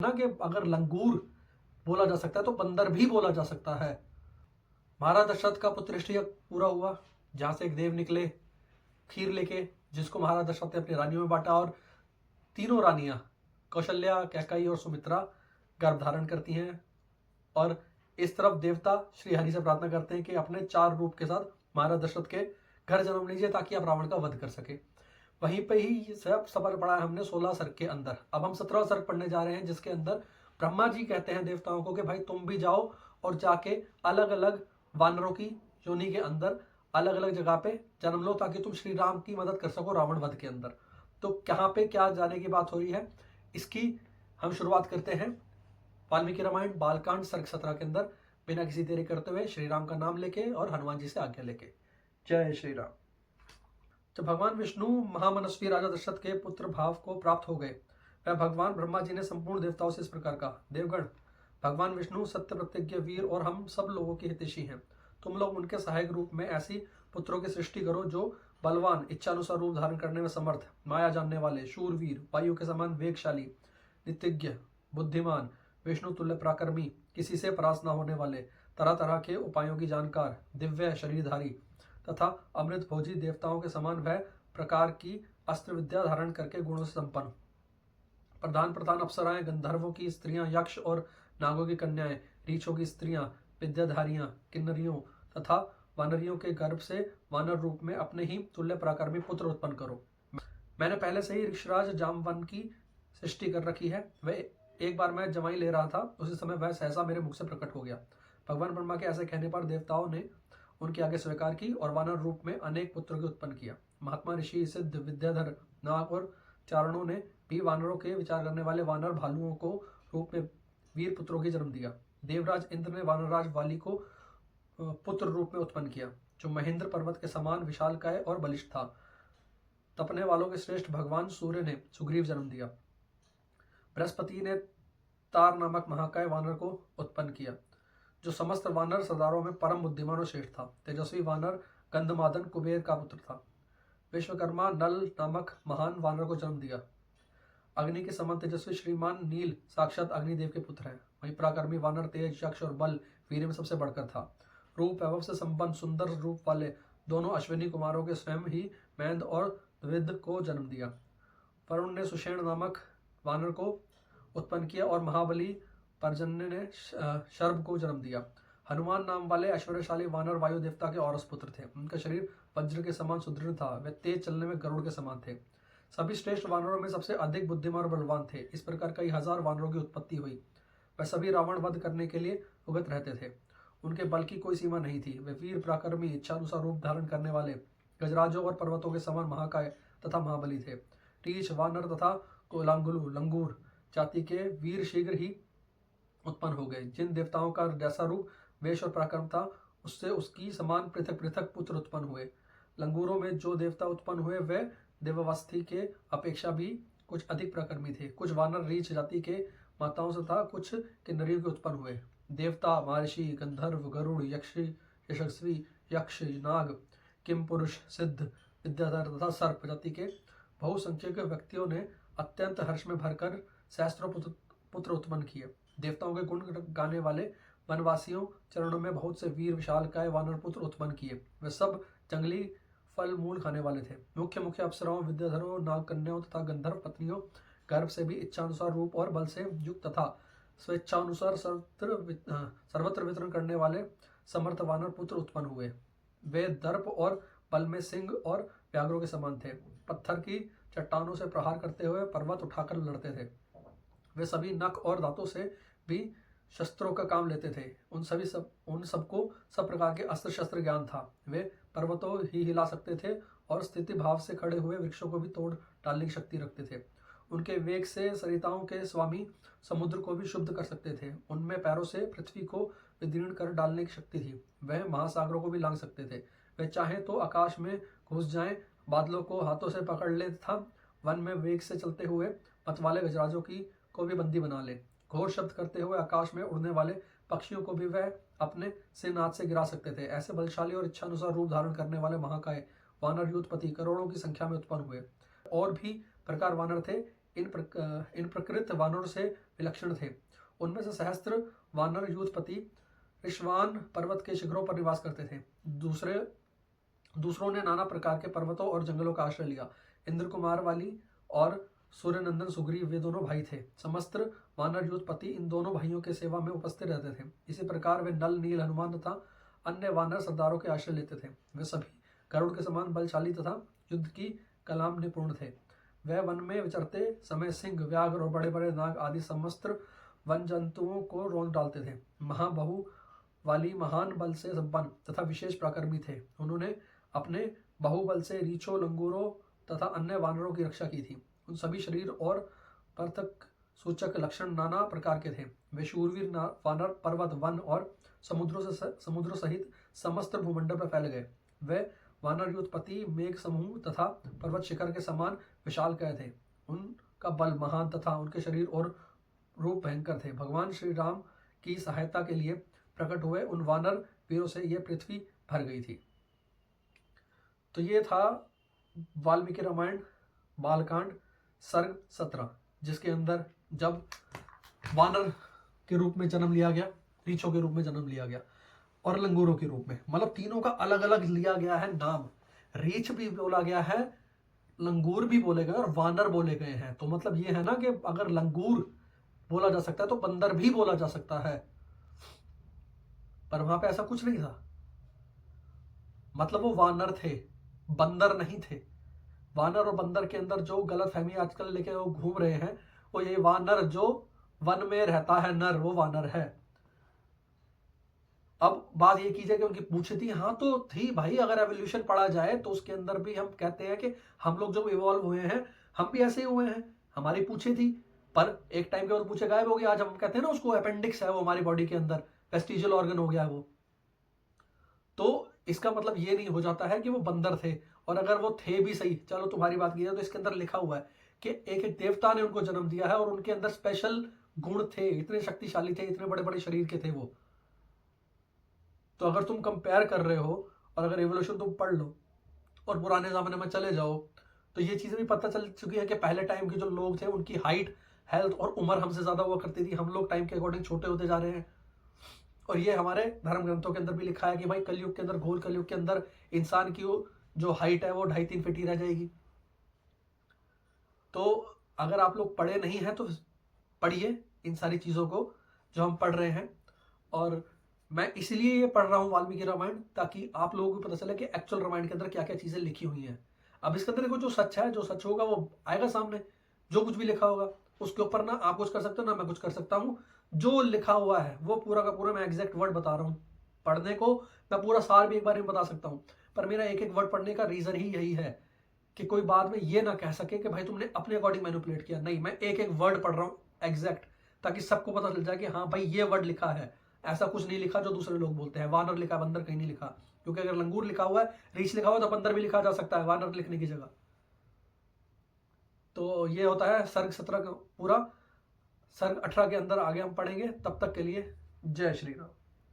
ना कि अगर लंगूर बोला जा सकता है तो बंदर भी बोला जा सकता है। महाराज दशरथ का पुत्र यज्ञ पूरा हुआ, जहां से एक देव निकले खीर लेके, जिसको महाराज दशरथ ने अपनी रानियों में बांटा और तीनों रानियां कौशल्या, कैकेयी और सुमित्रा गर्भ धारण करती हैं। और इस तरफ देवता श्री हरि से प्रार्थना करते हैं कि अपने 4 रूप के साथ महाराज दशरथ के घर जन्म लीजिए ताकि आप रावण का वध कर सके। वहीं पे ही सब सफर पढ़ा है हमने 16 सर्ग के अंदर। अब हम 17 सर्ग पढ़ने जा रहे हैं, जिसके अंदर ब्रह्मा जी कहते हैं देवताओं को कि भाई तुम भी जाओ और जाके अलग अलग वानरों की योनि के अंदर अलग अलग जगह पे जन्म लो ताकि तुम श्री राम की मदद कर सको रावण वध के अंदर। तो कहाँ पे क्या जाने की बात हो रही है, इसकी हम शुरुआत करते हैं वाल्मीकि रामायण बालकांड सर्ग 17 के अंदर, बिना किसी देरी करते हुए श्री राम का नाम लेके और हनुमान जी से आज्ञा लेके। जय श्री राम। जब भगवान विष्णु महामनस्वी राजा दशरथ के पुत्र भाव को प्राप्त हो गए, वह भगवान ब्रह्मा जी ने संपूर्ण देवताओं से इस प्रकार कहा, देवगण, भगवान विष्णु सत्य प्रतिज्ञ वीर और हम सब लोगों के हितैषी हैं। तुम लोग उनके सहायक रूप में ऐसी पुत्रों की सृष्टि करो जो बलवान, इच्छानुसार रूप धारण करने में समर्थ, माया जानने वाले, शूरवीर, वायु के समान वेगशाली, नितिज्ञ, बुद्धिमान, विष्णु तुल्य पराक्रमी, किसी से परास्त न होने वाले, तरह तरह के उपायों की जानकार, दिव्य शरीरधारी तथा अमृत भोजी, देवताओं के समान वह प्रकार की अस्त्र विद्या धारण करके गुणों से संपन्न, प्रधान प्रधान अप्सराएं, गंधर्वों की स्त्रियां, यक्ष और नागों की कन्याएं, रीछों की स्त्रियां, विद्याधारियां, किन्नरियों तथा वानरियों के गर्भ से वानर रूप में अपने ही तुल्य पराक्रमी पुत्र उत्पन्न करो। मैंने पहले से ही ऋषिराज जामवन की सृष्टि कर रखी है। वह एक बार मैं जमाई ले रहा था, उसी समय वह सहसा मेरे मुख से प्रकट हो गया। भगवान ब्रह्मा के ऐसे कहने पर देवताओं ने उनके आगे स्वीकार की और वानर रूप में अनेक पुत्रों को उत्पन्न किया। महात्मा ऋषि, सिद्ध, विद्याधर, नाग और चारणों ने भी वानरों के विचार करने वाले वानर भालुओं को रूप में वीर पुत्रों की जन्म दिया। देवराज इंद्र ने वानरराज वाली को पुत्र रूप में उत्पन्न किया, जो महेंद्र पर्वत के समान विशालकाय और बलिष्ठ था। तपने वालों के श्रेष्ठ भगवान सूर्य ने सुग्रीव जन्म दिया। बृहस्पति ने तार नामक महाकाय वानर को उत्पन्न किया, जो समस्त वानर सरदारों में परम बुद्धिमान और श्रेष्ठ था। तेजस्वी वानर गंधमादन कुबेर का पुत्र था। विश्वकर्मा नल नामक महान वानर को जन्म दिया। अग्नि के समान तेजस्वी श्रीमान नील साक्षात अग्निदेव के पुत्र हैं। वहीं पराक्रमी वानर तेज, यक्ष और बल वीर में सबसे बढ़कर था। रूप वैभव से संपन्न सुंदर रूप वाले दोनों अश्विनी कुमारों के स्वयं ही मैंद और द्विविद को जन्म दिया। वरुण ने सुषेण नामक वानर को उत्पन्न किया और महाबली पर्जन्य ने शर्भ को जन्म दिया। हनुमान नाम वाले ऐश्वर्यशाली वानर वायु देवता के औरस पुत्र थे। उनका शरीर वज्र के समान सुदृढ़ था। वे तेज चलने में गरुड़ के समान थे। सभी श्रेष्ठ वानरों में सबसे अधिक बुद्धिमान और बलवान थे। इस प्रकार कई हजार वानरों की उत्पत्ति हुई। वह सभी रावण वध करने के लिए उगत रहते थे। उनके बल की कोई सीमा नहीं थी। वे वीर, पराक्रमी, इच्छानुसार रूप धारण करने वाले, गजराजों और पर्वतों के समान महाकाय तथा महाबली थे। रीछ, वानर तथा कोलांगुलु, लंगूर जाति के वीर शीघ्र ही उत्पन्न हो गए। जिन देवताओं का जैसा रूप, वेश और पराक्रम था, उससे उसकी समान पृथक पृथक पुत्र उत्पन्न हुए। लंगूरों में जो देवता उत्पन्न हुए वे देवावस्थी के अपेक्षा भी कुछ अधिक पराक्रमी थे। कुछ वानर रीछ जाति के माताओं से था, कुछ किन्नरियों के उत्पन्न हुए। देवता, महर्षि, गंधर्व, गरुड़, यशस्वी, यक्ष, नाग, किम पुरुष, सिद्ध, विद्याधर तथा सर्प जाति के बहुसंख्यक व्यक्तियों ने अत्यंत हर्ष में भरकर सहस्त्रों पुत्र उत्पन्न किए। देवताओं के गुण गाने वाले वनवासियों चरणों में बहुत से वीर विशालकाय वानर पुत्र उत्पन्न किए। वे सब जंगली फल मूल खाने वाले थे। मुख्य मुख्य अप्सराओं, विद्याधरों, नाग कन्याओं तथा गंधर्व पत्नियों गर्भ से भी इच्छानुसार रूप और बल से युक्त तथा स्वेच्छानुसार सर्वत्र वितरण करने वाले समर्थ वानर पुत्र उत्पन्न हुए। वे दर्प और बल में सिंह और व्याघ्रों के समान थे। पत्थर की चट्टानों से प्रहार करते हुए पर्वत उठाकर लड़ते थे। वे सभी नख और दांतों से भी शस्त्रों का काम लेते थे। उन सबको सब प्रकार के अस्त्र शस्त्र ज्ञान था। वे पर्वतों ही हिला सकते थे और स्थिति भाव से खड़े हुए वृक्षों को भी तोड़ डालने की शक्ति रखते थे। उनके वेग से सरिताओं के स्वामी समुद्र को भी शुद्ध कर सकते थे। उनमें पैरों से पृथ्वी को विदीर्ण कर डालने की शक्ति थी। वह महासागरों को भी लांघ सकते थे। वे चाहे तो आकाश में घुस जाएं, बादलों को हाथों से पकड़ ले तथा वन में वेग से चलते हुए मतवाले गजराजों को भी बंदी बना ले। घोर शब्द करते हुए आकाश में उड़ने वाले पक्षियों को भी वह अपने सिर हाथ से गिरा सकते थे। ऐसे बलशाली और इच्छानुसार रूप धारण करने वाले महाकाय वानर युद्धपति करोड़ों की संख्या में उत्पन्न हुए। और भी प्रकार वानर थे। इन प्रकृत वानरों से विलक्षण थे। उनमें से सहस्त्र वानर यूथपति ऋषवान पर्वत के शिखरों पर निवास करते थे। दूसरों ने नाना प्रकार के पर्वतों और जंगलों का आश्रय लिया। इंद्र कुमार वाली और सूर्यनंदन सुग्रीव वे दोनों भाई थे। समस्त वानर यूथपति इन दोनों भाइयों के सेवा में उपस्थित रहते थे। इसी प्रकार वे नल, नील, हनुमान तथा अन्य वानर सरदारों के आश्रय लेते थे। वे सभी गरुड़ के समान बलशाली तथा युद्ध की कलाम निपुण थे। वह वन में विचरते समय सिंह, व्याघ्र और बड़े बड़े नाग आदि समस्त वन जंतुओं को रौंद डालते थे। महाबहु वाली महान बल से संपन्न तथा विशेष पराक्रमी थे। उन्होंने अपने बाहुबल से रीछों, लंगूरों तथा अन्य वानरों की रक्षा की थी। उन सभी शरीर और पृथक सूचक लक्षण नाना प्रकार के थे। वे शूरवीर वानर पर्वत, वन और समुद्र सहित समस्त भूमंडल पर फैल गए। वे वानर यूथपति मेघ समूह तथा पर्वत शिखर के समान विशालकाय थे। उनका बल महान तथा उनके शरीर और रूप भयंकर थे। भगवान श्री राम की सहायता के लिए प्रकट हुए उन वानर वीरों से यह पृथ्वी भर गई थी। तो ये था वाल्मीकि रामायण बालकांड सर्ग 17, जिसके अंदर जब वानर के रूप में जन्म लिया गया, रीछों के रूप में जन्म लिया गया और लंगूरों के रूप में, मतलब तीनों का अलग अलग लिया गया है नाम। रीछ भी बोला गया है, लंगूर भी बोले गए और वानर बोले गए हैं। तो मतलब ये है ना कि अगर लंगूर बोला जा सकता है तो बंदर भी बोला जा सकता है, पर वहां पे ऐसा कुछ नहीं था। मतलब वो वानर थे, बंदर नहीं थे। वानर और बंदर के अंदर जो गलत फहमी आजकल लेके वो घूम रहे हैं, वो ये वानर जो वन में रहता है नर, वो वानर है। अब बात ये कीजिए कि उनकी पूछे थी, हाँ तो थी भाई। अगर एवोल्यूशन पढ़ा जाए तो उसके अंदर भी हम कहते हैं कि हम लोग जब इवॉल्व हुए हैं हम भी ऐसे ही हुए हैं। हमारी पूछे थी, पर एक टाइम के बाद पूछे गायब हो गया। आज हम कहते हैं ना उसको अपेंडिक्स है वो हमारी बॉडी के अंदर, वेस्टिजियल ऑर्गन हो गया है वो। तो इसका मतलब ये नहीं हो जाता है कि वो बंदर थे। और अगर वो थे भी सही, चलो तुम्हारी बात की जाए तो इसके अंदर लिखा हुआ है कि एक एक देवता ने उनको जन्म दिया है और उनके अंदर स्पेशल गुण थे, इतने शक्तिशाली थे, इतने बड़े बड़े शरीर के थे वो। तो अगर तुम कंपेयर कर रहे हो और अगर एवोल्यूशन तुम पढ़ लो और पुराने जमाने में चले जाओ, तो ये चीजें भी पता चल चुकी है कि पहले टाइम के जो लोग थे उनकी हाइट, हेल्थ और उम्र हमसे ज्यादा हुआ करती थी। हम लोग टाइम के अकॉर्डिंग छोटे होते जा रहे हैं। और ये हमारे धर्म ग्रंथों के अंदर भी लिखा है कि भाई कलयुग के अंदर, घोर कलयुग के अंदर इंसान की जो हाइट है वो 2.5-3 फीट ही रह जाएगी। तो अगर आप लोग पढ़े नहीं हैं तो पढ़िए इन सारी चीजों को जो हम पढ़ रहे हैं। और मैं इसलिए ये पढ़ रहा हूं वाल्मीकि रामायण, ताकि आप लोगों को पता चले कि एक्चुअल रामायण के अंदर क्या क्या चीजें लिखी हुई हैं। अब इसके अंदर देखो, जो सच है, जो सच होगा वो आएगा सामने। जो कुछ भी लिखा होगा उसके ऊपर ना आप कुछ कर सकते हो ना मैं कुछ कर सकता हूं। जो लिखा हुआ है वो पूरा का पूरा मैं एग्जैक्ट वर्ड बता रहा हूं। पढ़ने को मैं पूरा सार भी एक बार में बता सकता हूं, पर मेरा एक एक वर्ड पढ़ने का रीजन ही यही है कि कोई बाद में ये ना कह सके कि भाई तुमने अपने अकॉर्डिंग मैनिपुलेट किया। नहीं, मैं एक एक वर्ड पढ़ रहा हूं एग्जैक्ट, ताकि सबको पता चल जाए कि हाँ भाई ये वर्ड लिखा है। ऐसा कुछ नहीं लिखा जो दूसरे लोग बोलते हैं। वानर लिखा, बंदर कहीं नहीं लिखा। क्योंकि अगर लंगूर लिखा हुआ है, रीछ लिखा हुआ है, तो बंदर भी लिखा जा सकता है वानर लिखने की जगह। तो ये होता है सर्ग 17 का पूरा। सर्ग 18 के अंदर आगे हम पढ़ेंगे। तब तक के लिए जय श्री राम।